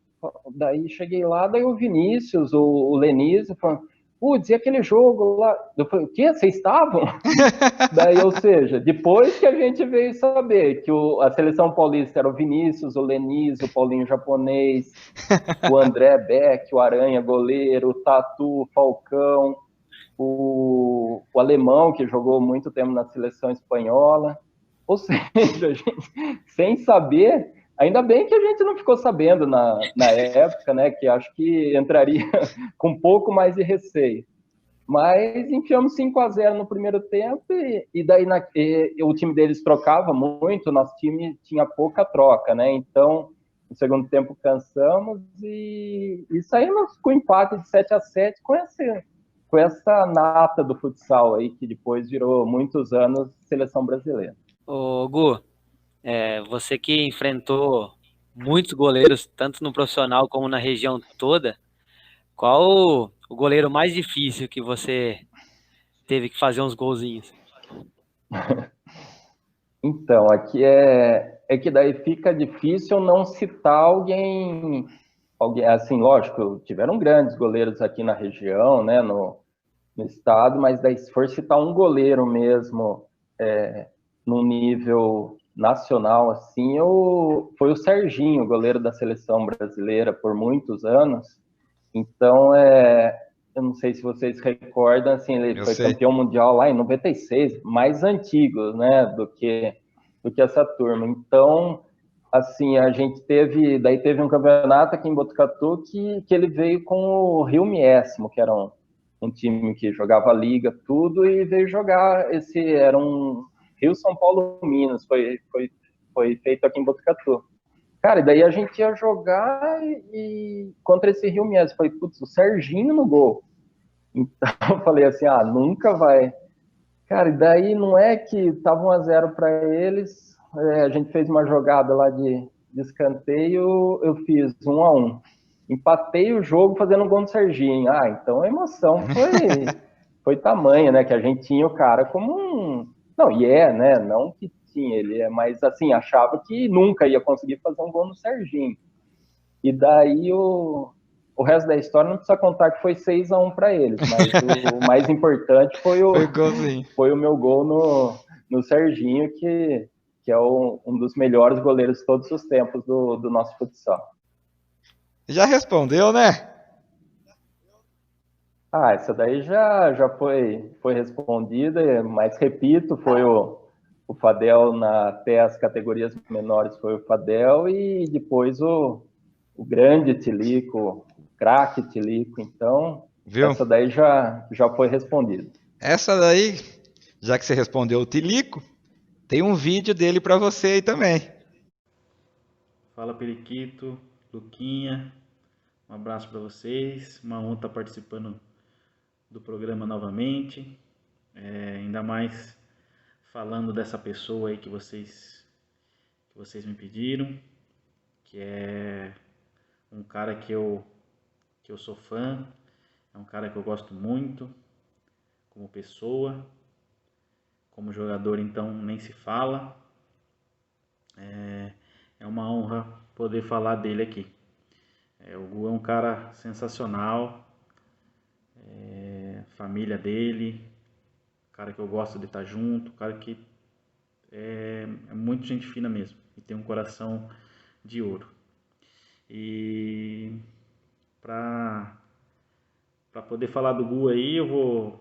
Daí cheguei lá, daí o Vinícius, o Lenise, falando, putz, e aquele jogo lá? Eu falei, o quê? Vocês estavam? Daí, ou seja, depois que a gente veio saber que a Seleção Paulista era o Vinícius, o Lenise, o Paulinho Japonês, o André Beck, o Aranha goleiro, o Tatu, o Falcão, o Alemão, que jogou muito tempo na seleção espanhola. Ou seja, a gente, sem saber, ainda bem que a gente não ficou sabendo na época, né? Que acho que entraria com um pouco mais de receio. Mas enfiamos 5-0 no primeiro tempo e daí o time deles trocava muito, nosso time tinha pouca troca, né? Então, no segundo tempo cansamos e saímos com empate de 7-7 com essa nata do futsal aí, que depois virou muitos anos seleção brasileira. Ô, Gu, você que enfrentou muitos goleiros, tanto no profissional como na região toda, qual o goleiro mais difícil que você teve que fazer uns golzinhos? Então, aqui que daí fica difícil não citar alguém, assim, lógico, tiveram grandes goleiros aqui na região, né, no estado, mas daí se for citar um goleiro mesmo, no nível nacional, assim, foi o Serginho, goleiro da seleção brasileira por muitos anos. Então, eu não sei se vocês recordam, assim, ele foi campeão mundial lá em 96, mais antigo, né, do que essa turma. Então, assim, a gente teve um campeonato aqui em Botucatu que ele veio com o Rio Miésimo, que era um time que jogava liga, tudo, e veio jogar era um Rio São Paulo Minas, foi feito aqui em Botucatu. Cara, e daí a gente ia jogar e contra esse Rio Miésimo, falei, putz, o Serginho no gol. Então eu falei assim, nunca vai. Cara, e daí não é que tava 1-0 para eles, a gente fez uma jogada lá de escanteio, eu fiz 1-1. Empatei o jogo fazendo um gol no Serginho. Então a emoção foi tamanha, né? Que a gente tinha o cara como um... Não, né? Não que tinha, mas assim, achava que nunca ia conseguir fazer um gol no Serginho. E daí o resto da história não precisa contar que foi 6-1 para eles, mas o mais importante foi o meu gol no Serginho, que é um dos melhores goleiros de todos os tempos do nosso futsal. Já respondeu, né? Essa daí já foi respondida, mas repito, foi o Fadel até as categorias menores foi o Fadel e depois o grande Tilico, o craque Tilico, então Viu? Essa daí já foi respondida. Essa daí, já que você respondeu o Tilico, tem um vídeo dele para você aí também. Fala Periquito, Luquinha, um abraço para vocês, uma honra estar participando do programa novamente, ainda mais falando dessa pessoa aí que vocês me pediram, que é um cara que eu sou fã, é um cara que eu gosto muito como pessoa como jogador, então, nem se fala. É uma honra poder falar dele aqui. O Gu é um cara sensacional, família dele, cara que eu gosto de estar junto, cara que é muito gente fina mesmo e tem um coração de ouro. E para poder falar do Gu aí, eu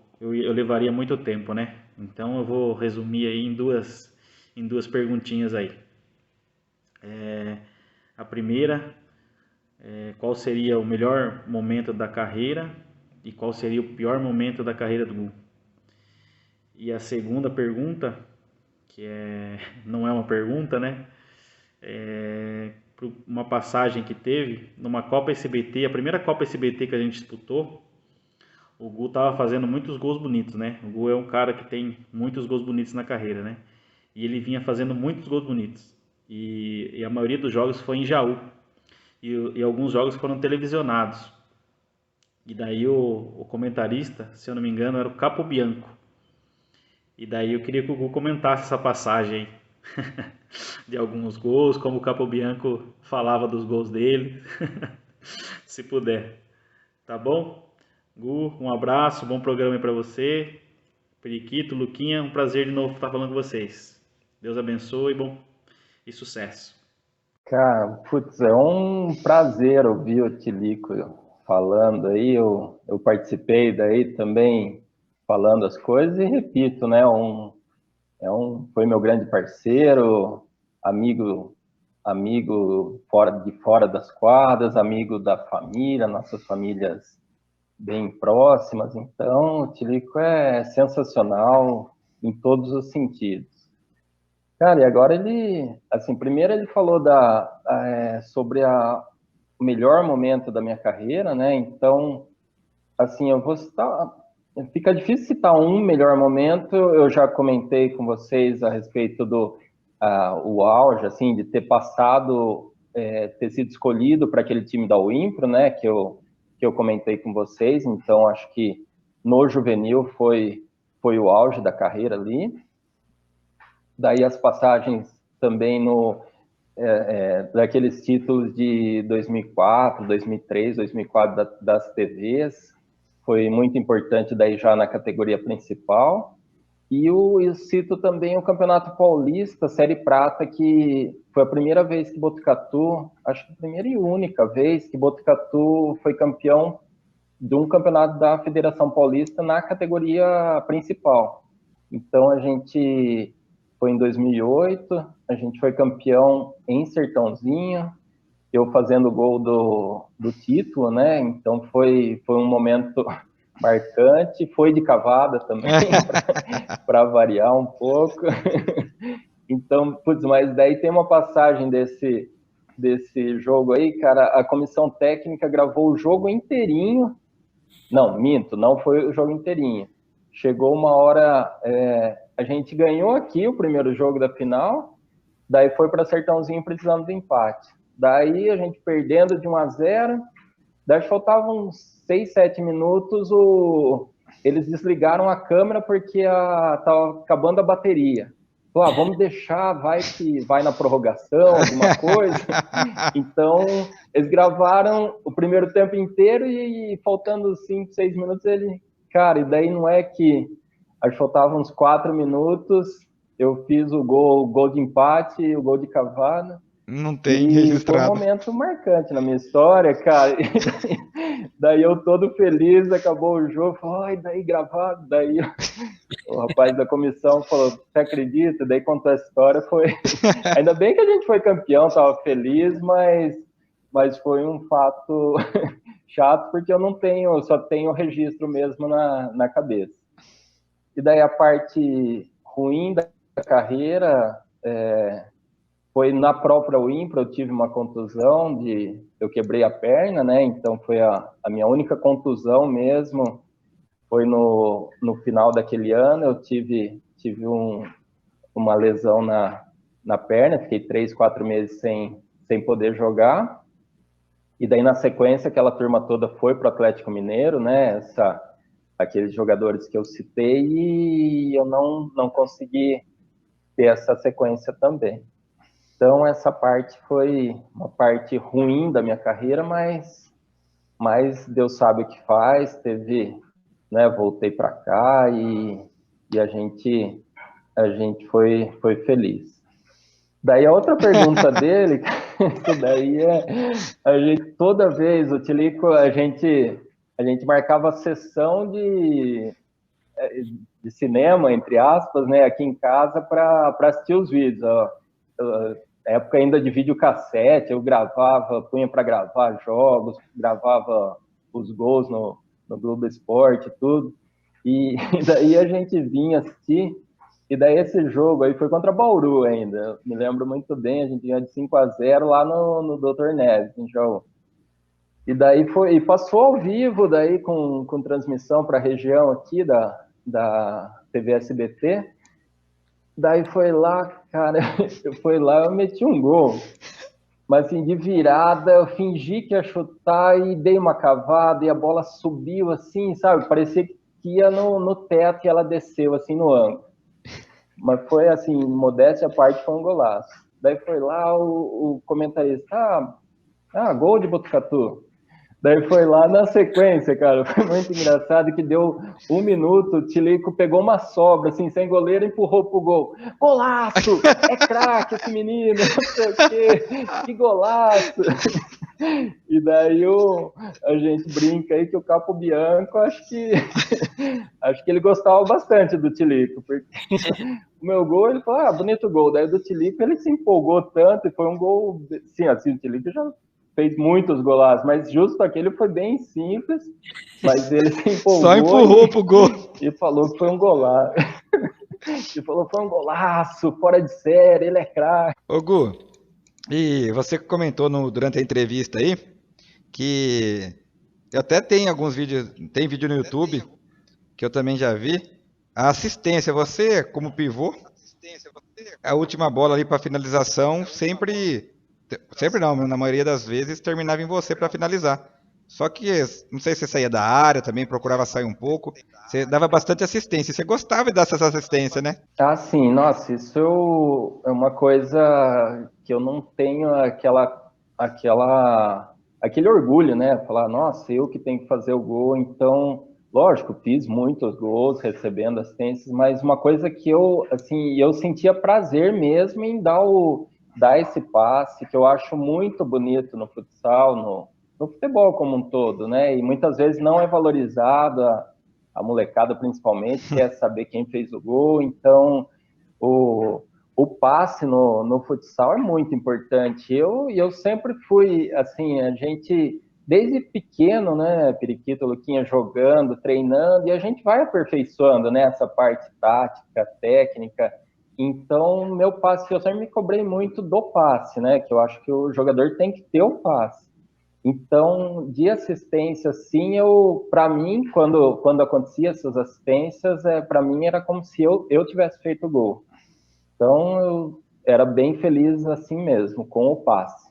levaria muito tempo, né? Então eu vou resumir aí em duas perguntinhas aí. A primeira, qual seria o melhor momento da carreira e qual seria o pior momento da carreira do Gu? E a segunda pergunta, que não é uma pergunta, né? Uma passagem que teve numa Copa SBT, a primeira Copa SBT que a gente disputou, o Gu estava fazendo muitos gols bonitos, né? O Gu é um cara que tem muitos gols bonitos na carreira, né? E ele vinha fazendo muitos gols bonitos. E a maioria dos jogos foi em Jaú. E alguns jogos foram televisionados. E daí o comentarista, se eu não me engano, era o Capo Bianco. E daí eu queria que o Gu comentasse essa passagem aí. De alguns gols, como o Capo Bianco falava dos gols dele. Se puder. Tá bom? Gu, um abraço, bom programa aí pra você. Periquito, Luquinha, um prazer de novo estar falando com vocês. Deus abençoe e sucesso. Cara, putz, é um prazer ouvir o Tilico falando aí. Eu participei daí também falando as coisas e repito, né? Foi meu grande parceiro, amigo fora das quadras, amigo da família, nossas famílias bem próximas. Então, o Tilico é sensacional em todos os sentidos. Cara, e agora primeiro ele falou sobre o melhor momento da minha carreira, né? Então, assim, eu vou citar, fica difícil citar um melhor momento. Eu já comentei com vocês a respeito do o auge, assim, de ter passado, ter sido escolhido para aquele time da Uimpro, né? Que eu comentei com vocês. Então, acho que no juvenil foi o auge da carreira ali. Daí as passagens também daqueles títulos de 2004, 2003, 2004 das TVs, foi muito importante daí já na categoria principal. E eu cito também o Campeonato Paulista, Série Prata, que foi a primeira vez que Botucatu, acho que a primeira e única vez que Botucatu foi campeão de um campeonato da Federação Paulista na categoria principal. Então foi em 2008, a gente foi campeão em Sertãozinho, eu fazendo o gol do título, né? Então foi um momento marcante, foi de cavada também, para variar um pouco. Então, putz, mas daí tem uma passagem desse jogo aí, cara, a comissão técnica gravou o jogo inteirinho. Não, minto, não foi o jogo inteirinho. Chegou uma hora, a gente ganhou aqui o primeiro jogo da final, daí foi para Sertãozinho precisando do empate. Daí a gente perdendo de 1-0, daí faltavam uns 6, 7 minutos, eles desligaram a câmera porque estava acabando a bateria. Vamos deixar, vai que vai na prorrogação, alguma coisa. Então, eles gravaram o primeiro tempo inteiro e faltando 5, 6 minutos, Cara, e daí não é que... Acho que faltavam uns 4 minutos, eu fiz o gol de empate, o gol de cavada. Não tem registrado. Foi um momento marcante na minha história, cara. Daí eu todo feliz, acabou o jogo, falei, daí gravado, daí o rapaz da comissão falou, você acredita? Daí contou a história, foi... Ainda bem que a gente foi campeão, tava feliz, mas foi um fato chato, porque eu só tenho o registro mesmo na cabeça. E daí a parte ruim da carreira foi na própria Uimpro, eu tive uma contusão, eu quebrei a perna, né? Então foi a minha única contusão mesmo, foi no final daquele ano, eu tive uma lesão na perna, fiquei 3, 4 meses sem poder jogar, e daí na sequência aquela turma toda foi para o Atlético Mineiro, né? aqueles jogadores que eu citei, e eu não consegui ter essa sequência também. Então, essa parte foi uma parte ruim da minha carreira, mas Deus sabe o que faz, né, voltei para cá e a gente foi feliz. Daí a outra pergunta dele, isso daí a gente, toda vez, o Tilico, a gente marcava sessão de cinema, entre aspas, né, aqui em casa para assistir os vídeos. Ó. Época ainda de videocassete, eu punha para gravar jogos, gravava os gols no Globo Esporte, tudo. E daí a gente vinha assistir. E daí esse jogo aí foi contra Bauru ainda. Eu me lembro muito bem, a gente ganhou de 5-0 lá no Dr. Neves, em Jaú. E daí passou ao vivo, daí com transmissão para a região aqui da TV SBT. Daí foi lá, cara, eu meti um gol. Mas assim, de virada, eu fingi que ia chutar e dei uma cavada e a bola subiu assim, sabe? Parecia que ia no teto e ela desceu assim no ângulo. Mas foi assim, modéstia à parte, foi um golaço. Daí foi lá o comentarista, gol de Botucatu. Daí foi lá na sequência, cara, foi muito engraçado que deu 1 minuto, o Tilico pegou uma sobra, assim, sem goleiro, empurrou pro gol. Golaço! É craque esse menino, não sei o quê, que golaço! E daí a gente brinca aí que o Capo Bianco, acho que ele gostava bastante do Tilico, porque o meu gol, ele falou, bonito gol. Daí do Tilico, ele se empolgou tanto, e foi um gol, sim, assim, o Tilico já fez muitos golaços, mas justo aquele foi bem simples, mas ele se empolgou. Só empurrou pro gol. E falou que foi um golaço. E falou, foi um golaço, fora de série, ele é craque. Ô Gu, e você comentou durante a entrevista aí, que eu até tenho alguns vídeos, tem vídeo no YouTube, que eu também já vi, a assistência, você como pivô, a última bola ali para finalização sempre não, na maioria das vezes terminava em você para finalizar. Só que, não sei se você saía da área também, procurava sair um pouco, você dava bastante assistência, você gostava de dar essa assistência, né? Sim, nossa, isso é uma coisa que eu não tenho aquele orgulho, né? Falar, nossa, eu que tenho que fazer o gol, então, lógico, fiz muitos gols recebendo assistências, mas uma coisa que eu sentia prazer mesmo em dar esse passe, que eu acho muito bonito no futsal, no futebol como um todo, né? E muitas vezes não é valorizado, a molecada principalmente quer saber quem fez o gol, então o passe no futsal é muito importante. Eu sempre fui, assim, a gente, desde pequeno, né, Periquito, Luquinha, jogando, treinando, e a gente vai aperfeiçoando, né, essa parte tática, técnica. Então, meu passe, eu sempre me cobrei muito do passe, né, que eu acho que o jogador tem que ter o passe. Então, de assistência, sim, para mim, quando acontecia essas assistências, para mim era como se eu tivesse feito o gol. Então, eu era bem feliz assim mesmo, com o passe.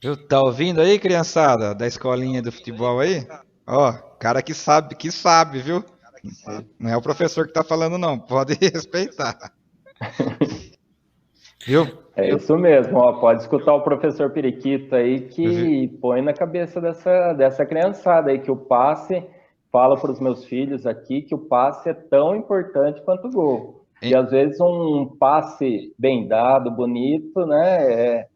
Viu? Tá ouvindo aí, criançada, da escolinha do futebol aí? Ó, cara que sabe, viu? Não é o professor que tá falando, não, pode respeitar. Viu? É isso mesmo, ó, pode escutar o professor Periquito aí que põe na cabeça dessa criançada aí que o passe, fala para os meus filhos aqui que o passe é tão importante quanto o gol. E às vezes um passe bem dado, bonito, né,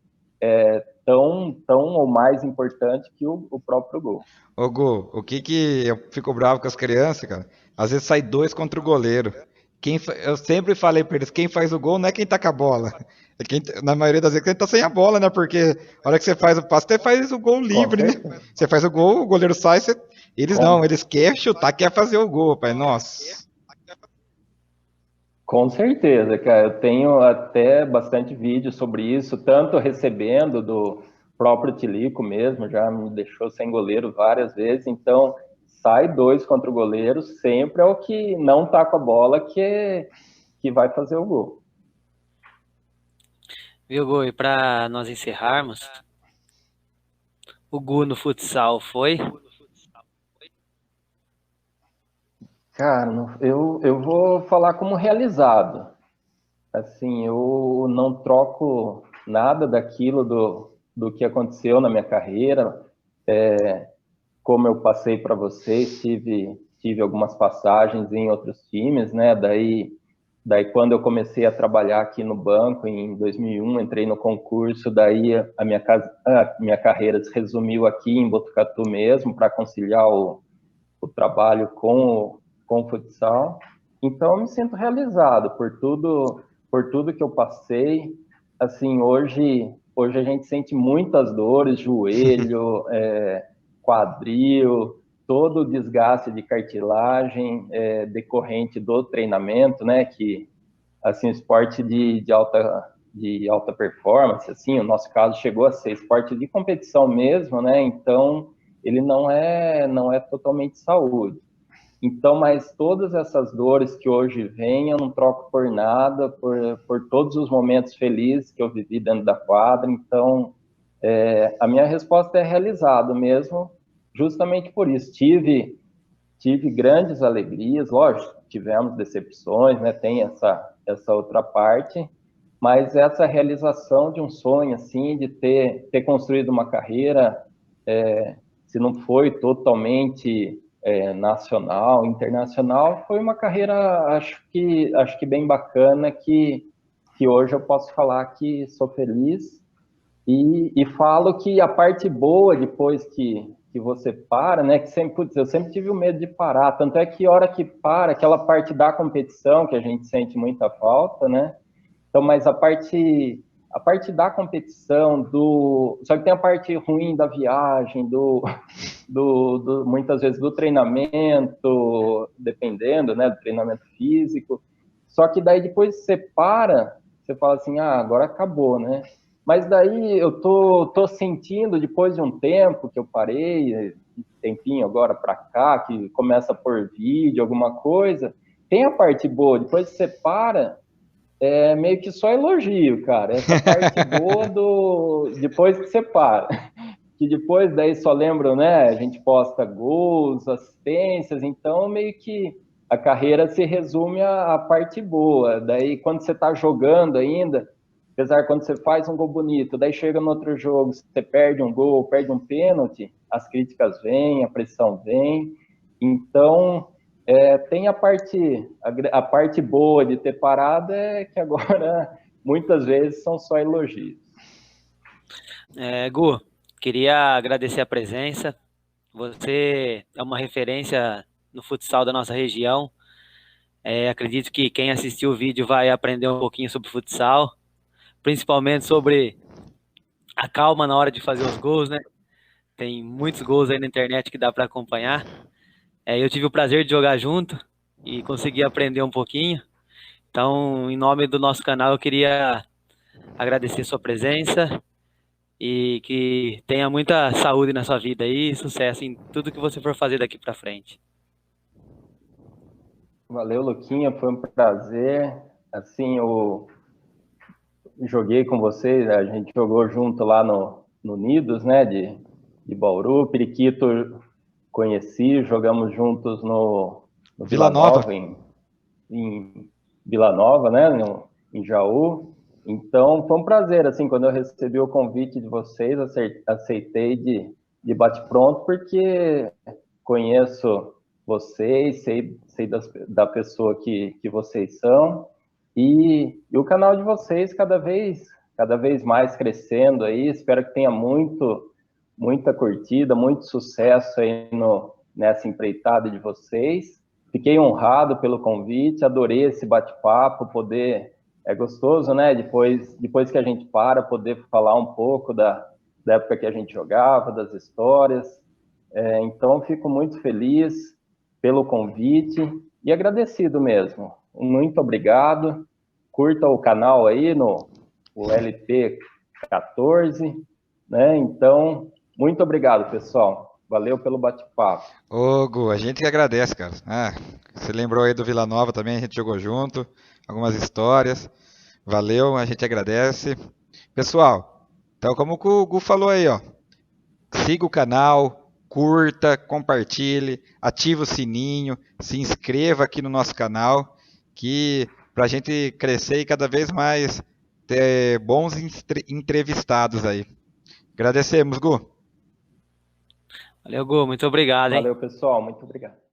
é tão ou mais importante que o próprio gol. Ô Gu, o que eu fico bravo com as crianças, cara? Às vezes sai 2 contra o goleiro. Eu sempre falei pra eles, quem faz o gol não é quem tá com a bola. Na maioria das vezes quem tá sem a bola, né? Porque a hora que você faz o passe, você faz o gol livre, né? Você faz o gol, o goleiro sai, eles querem chutar, quer fazer o gol, pai. Nossa. Com certeza, cara. Eu tenho até bastante vídeo sobre isso, tanto recebendo do próprio Tilico mesmo, já me deixou sem goleiro várias vezes, então sai 2 contra o goleiro, sempre é o que não tá com a bola que vai fazer o gol. Viu, Gu? E para nós encerrarmos, o Gu no futsal foi? Cara, eu vou falar como realizado. Assim, eu não troco nada daquilo do que aconteceu na minha carreira. Como eu passei para vocês, tive algumas passagens em outros times, né? Daí quando eu comecei a trabalhar aqui no banco, em 2001, entrei no concurso, daí a minha carreira se resumiu aqui em Botucatu mesmo, para conciliar o trabalho com o futsal. Então, eu me sinto realizado por tudo que eu passei. Assim, hoje a gente sente muitas dores, joelho, quadril, todo o desgaste de cartilagem decorrente do treinamento, né? Que, assim, esporte de alta performance, assim, o nosso caso chegou a ser esporte de competição mesmo, né? Então, ele não é totalmente saúde. Então, mas todas essas dores que hoje vêm, eu não troco por nada, por todos os momentos felizes que eu vivi dentro da quadra. Então, a minha resposta é realizado mesmo, justamente por isso. Tive grandes alegrias, lógico, tivemos decepções, né? Tem essa outra parte, mas essa realização de um sonho, assim, de ter construído uma carreira, se não foi totalmente nacional, internacional, foi uma carreira, acho que bem bacana, que hoje eu posso falar que sou feliz e falo que a parte boa, depois que você para, né, que sempre, putz, eu sempre tive o medo de parar, tanto é que a hora que para, aquela parte da competição, que a gente sente muita falta, né, então, mas a parte da competição, só que tem a parte ruim da viagem, muitas vezes do treinamento, dependendo, né, do treinamento físico. Só que daí depois você para, você fala assim, agora acabou, né? Mas daí eu tô sentindo, depois de um tempo que eu parei, um tempinho agora para cá, que começa por vídeo, alguma coisa, tem a parte boa, depois que você para, é meio que só elogio, cara. Essa parte boa depois que você para. Que depois daí só lembram, né? A gente posta gols, assistências, então meio que a carreira se resume à parte boa. Daí quando você está jogando ainda, apesar quando você faz um gol bonito, daí chega no outro jogo, você perde um gol, perde um pênalti, as críticas vêm, a pressão vem. Então tem a parte boa de ter parado é que agora muitas vezes são só elogios. Gu, queria agradecer a presença. Você é uma referência no futsal da nossa região. Acredito que quem assistiu o vídeo vai aprender um pouquinho sobre futsal, principalmente sobre a calma na hora de fazer os gols, né? Tem muitos gols aí na internet que dá para acompanhar. Eu tive o prazer de jogar junto e consegui aprender um pouquinho. Então, em nome do nosso canal, eu queria agradecer sua presença e que tenha muita saúde na sua vida e sucesso em tudo que você for fazer daqui para frente. Valeu, Luquinha, foi um prazer. Assim, eu joguei com vocês, a gente jogou junto lá no Unidos, né, de Bauru. Periquito conheci, jogamos juntos no Vila Nova, em Vila Nova, né, em Jaú. Então, foi um prazer, assim, quando eu recebi o convite de vocês, aceitei de bate-pronto, porque conheço vocês, sei da pessoa que vocês são, e o canal de vocês cada vez mais crescendo aí, espero que tenha muita curtida, muito sucesso aí nessa empreitada de vocês. Fiquei honrado pelo convite, adorei esse bate-papo, é gostoso, né, depois que a gente poder falar um pouco da época que a gente jogava, das histórias. Então, fico muito feliz pelo convite e agradecido mesmo. Muito obrigado. Curta o canal aí o LP14, né? Então, muito obrigado, pessoal. Valeu pelo bate-papo. Ô, Gu, a gente que agradece, cara. Você lembrou aí do Vila Nova também, a gente jogou junto, algumas histórias. Valeu, a gente agradece. Pessoal, então como o Gu falou aí, ó, siga o canal, curta, compartilhe, ative o sininho, se inscreva aqui no nosso canal, que para a gente crescer e cada vez mais ter bons entrevistados aí. Agradecemos, Gu. Valeu, Gu, muito obrigado, hein? Valeu, pessoal. Muito obrigado.